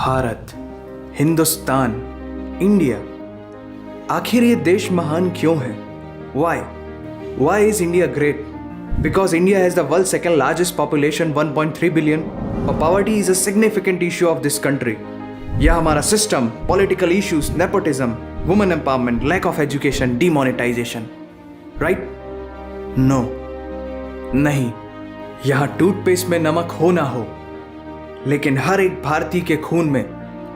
Bharat, Hindustan, India, आखिर ये देश महान क्यों है? Why is India great? Because India has the world's second largest population, 1.3 billion, और poverty is a significant issue of this country. यह हमारा system, political issues, nepotism, women empowerment, lack of education, demonetisation, right? No, नहीं। यहाँ toothpaste में नमक हो ना हो, लेकिन हर एक भारतीय के खून में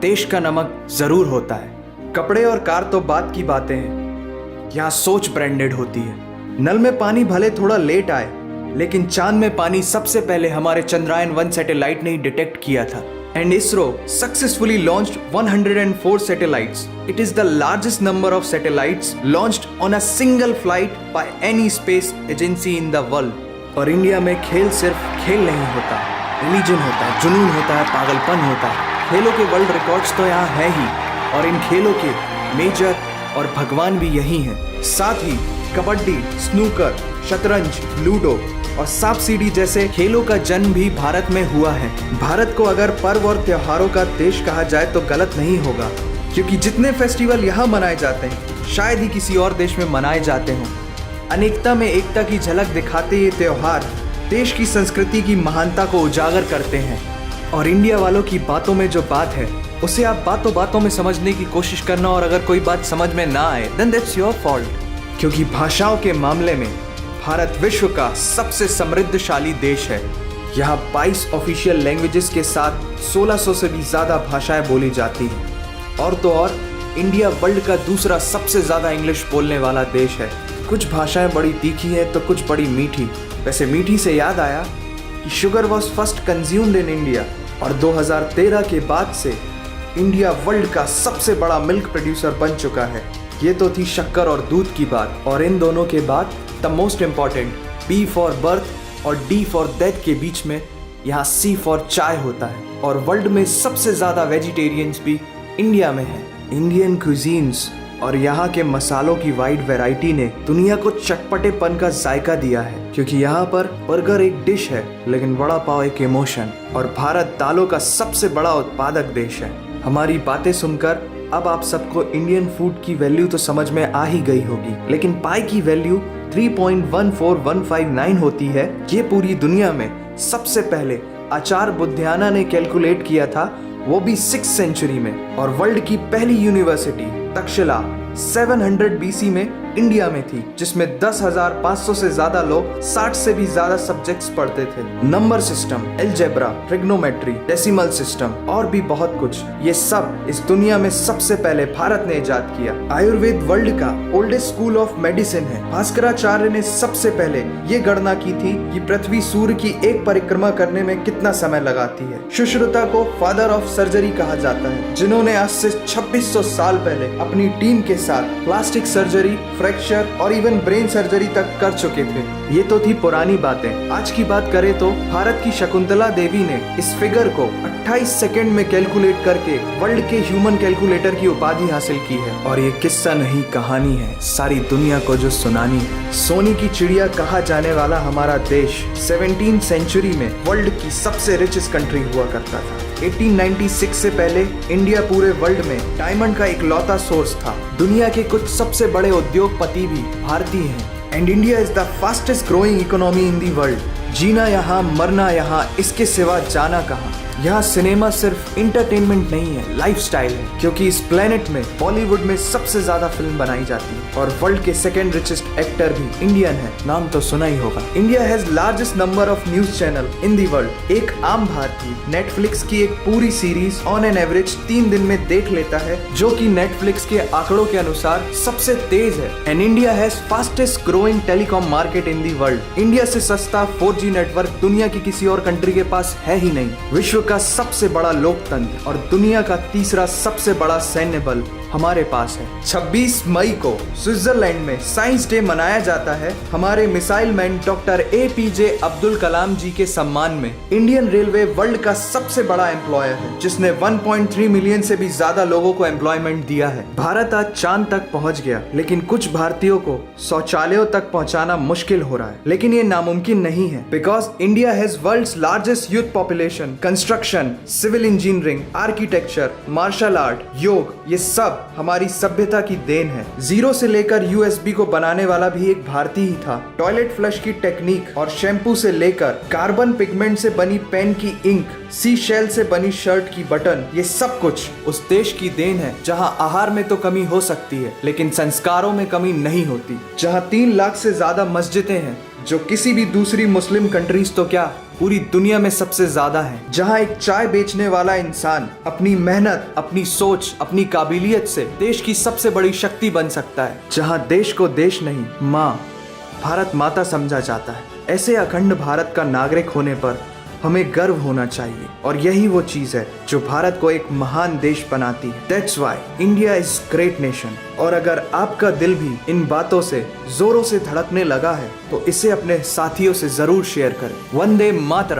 देश का नमक जरूर होता है। कपड़े और कार तो बात की बातें हैं, यहाँ सोच ब्रांडेड होती है। नल में पानी भले थोड़ा लेट आए, लेकिन चांद में पानी सबसे पहले हमारे चंद्रयान-1 सैटेलाइट ने ही डिटेक्ट किया था। And ISRO successfully launched 104 satellites. It is the largest number of satellites launched on a single flight by any space agency in the world. और इंडिया में खेल सिर्फ खेल नहीं होता, रिलीजन होता है, जुनून होता है, पागलपन होता है। खेलों के वर्ल्ड रिकॉर्ड्स तो यहाँ है ही, और इन खेलों के मेजर और भगवान भी यही हैं। साथ ही कबड्डी, स्नूकर, शतरंज, लूडो और सांप सीढ़ी जैसे खेलों का जन्म भी भारत में हुआ है। भारत को अगर पर्व और त्योहारों का देश कहा जाए तो गलत नहीं होगा, क्योंकि जितने फेस्टिवल यहाँ मनाए जाते हैं शायद ही किसी और देश में मनाए जाते हों। अनेकता में एकता की झलक दिखाते ये त्योहार देश की संस्कृति की महानता को उजागर करते हैं। और इंडिया वालों की बातों में जो बात है उसे आप बातों बातों में समझने की कोशिश करना, और अगर कोई बात समझ में ना आए देन दैट्स योर फॉल्ट। क्योंकि भाषाओं के मामले में भारत विश्व का सबसे समृद्धशाली देश है। यहाँ 22 ऑफिशियल लैंग्वेजेस के साथ 1600 से भी ज़्यादा भाषाएं बोली जाती हैं। और तो और इंडिया वर्ल्ड का दूसरा सबसे ज़्यादा इंग्लिश बोलने वाला देश है। कुछ भाषाएं बड़ी तीखी हैं तो कुछ बड़ी मीठी। वैसे मीठी से याद आया कि sugar was first consumed in India, और 2013 के बाद से इंडिया वर्ल्ड का सबसे बड़ा मिल्क प्रोड्यूसर बन चुका है। ये तो थी शक्कर और दूध की बात, और इन दोनों के बाद the most important B for birth और D फॉर डेथ के बीच में यहाँ C फॉर चाय होता है। और वर्ल्ड में सबसे ज़्यादा वेजिटेरियंस भी इंडिया में है। इंडियन क्यूजीन्स और यहाँ के मसालों की वाइड वैरायटी ने दुनिया को चटपटेपन का जायका दिया है, क्योंकि यहाँ पर बर्गर एक डिश है लेकिन वड़ा पाव एक इमोशन। और भारत दालों का सबसे बड़ा उत्पादक देश है। हमारी बातें सुनकर अब आप सबको इंडियन फूड की वैल्यू तो समझ में आ ही गई होगी, लेकिन पाई की वैल्यू 3.14159 होती है। ये पूरी दुनिया में सबसे पहले आचार्य बुद्धियाना ने कैलकुलेट किया था, वो भी 6th सेंचुरी में। और वर्ल्ड की पहली यूनिवर्सिटी तक्षशिला 700 BC में इंडिया में थी, जिसमें 10,500 से ज्यादा लोग 60 से भी ज्यादा सब्जेक्ट्स पढ़ते थे। Number system, algebra, trigonometry, decimal system और भी बहुत कुछ, ये सब इस दुनिया में सबसे पहले भारत ने इजाद किया। आयुर्वेद वर्ल्ड का ओल्डेस्ट स्कूल ऑफ मेडिसिन है। भास्कराचार्य ने सबसे पहले ये गणना की थी कि पृथ्वी सूर्य की एक परिक्रमा करने में कितना समय लगाती है। सुश्रुता को फादर ऑफ सर्जरी कहा जाता है, जिन्होंने आज से 2600 साल पहले अपनी टीम के साथ प्लास्टिक सर्जरी, फ्रैक्चर और इवन ब्रेन सर्जरी तक कर चुके थे। ये तो थी पुरानी बातें। आज की बात करें तो भारत की शकुंतला देवी ने इस फिगर को 28 सेकंड में कैलकुलेट करके वर्ल्ड के ह्यूमन कैलकुलेटर की उपाधि हासिल की है। और ये किस्सा नहीं कहानी है, सारी दुनिया को जो सुनानी है। सोने की चिड़िया कहा जाने वाला हमारा देश 17th सेंचुरी में वर्ल्ड की सबसे रिचेस्ट कंट्री हुआ करता था। 1896 से पहले इंडिया पूरे वर्ल्ड में डायमंड का इकलौता सोर्स था। दुनिया के कुछ सबसे बड़े उद्योगपति भी भारतीय हैं। And India is the fastest growing economy in the world. जीना यहाँ, मरना यहाँ, इसके सिवा जाना कहाँ। यहाँ सिनेमा सिर्फ इंटरटेनमेंट नहीं है, लाइफस्टाइल है, क्योंकि इस प्लेनेट में बॉलीवुड में सबसे ज्यादा फिल्म बनाई जाती है। और वर्ल्ड के सेकेंड रिचेस्ट एक्टर भी इंडियन है, नाम तो सुना ही होगा। India has largest number of news channel in the world. एक आम भारतीय नेटफ्लिक्स की एक पूरी सीरीज ऑन एन एवरेज 3 दिन में देख लेता है, जो कि नेटफ्लिक्स के आंकड़ों के अनुसार सबसे तेज है। And India has fastest growing telecom market in the world. India से सस्ता 4G नेटवर्क दुनिया की किसी और कंट्री के पास है ही नहीं। विश्व का सबसे बड़ा लोकतंत्र और दुनिया का तीसरा सबसे बड़ा सैन्य बल हमारे पास है। 26 मई को स्विट्जरलैंड में साइंस डे मनाया जाता है हमारे missile man doctor APJ Abdul Kalam ji के सम्मान में। इंडियन रेलवे वर्ल्ड का सबसे बड़ा एम्प्लॉयर है जिसने 1.3 मिलियन से भी ज्यादा लोगों को एम्प्लॉयमेंट दिया है। भारत आज चांद तक पहुंच गया, लेकिन कुछ भारतीयों को शौचालयों तक पहुंचाना मुश्किल हो रहा है। लेकिन ये नामुमकिन नहीं है, because India has world's largest youth population. Construction, civil engineering, architecture, martial art, योग, ये सब हमारी सभ्यता की देन है। जीरो से लेकर USB को बनाने वाला भी एक भारतीय ही था। टॉयलेट फ्लश की टेक्निक और शैम्पू से लेकर कार्बन पिगमेंट से बनी पेन की इंक, सी शेल से बनी शर्ट की बटन, ये सब कुछ उस देश की देन है जहां आहार में तो कमी हो सकती है लेकिन संस्कारों में कमी नहीं होती। जहां 3 लाख से ज्यादा मस्जिदें हैं जो किसी भी दूसरी मुस्लिम कंट्रीज तो क्या पूरी दुनिया में सबसे ज्यादा है। जहां एक चाय बेचने वाला इंसान अपनी मेहनत, अपनी सोच, अपनी काबिलियत से देश की सबसे बड़ी शक्ति बन सकता है। जहां देश को देश नहीं, माँ, भारत माता समझा जाता है। ऐसे अखंड भारत का नागरिक होने पर हमें गर्व होना चाहिए और यही वो चीज है जो भारत को एक महान देश बनाती है। That's why India is great nation. और अगर आपका दिल भी इन बातों से जोरों से धड़कने लगा है तो इसे अपने साथियों से जरूर शेयर करें। वंदे मातरम।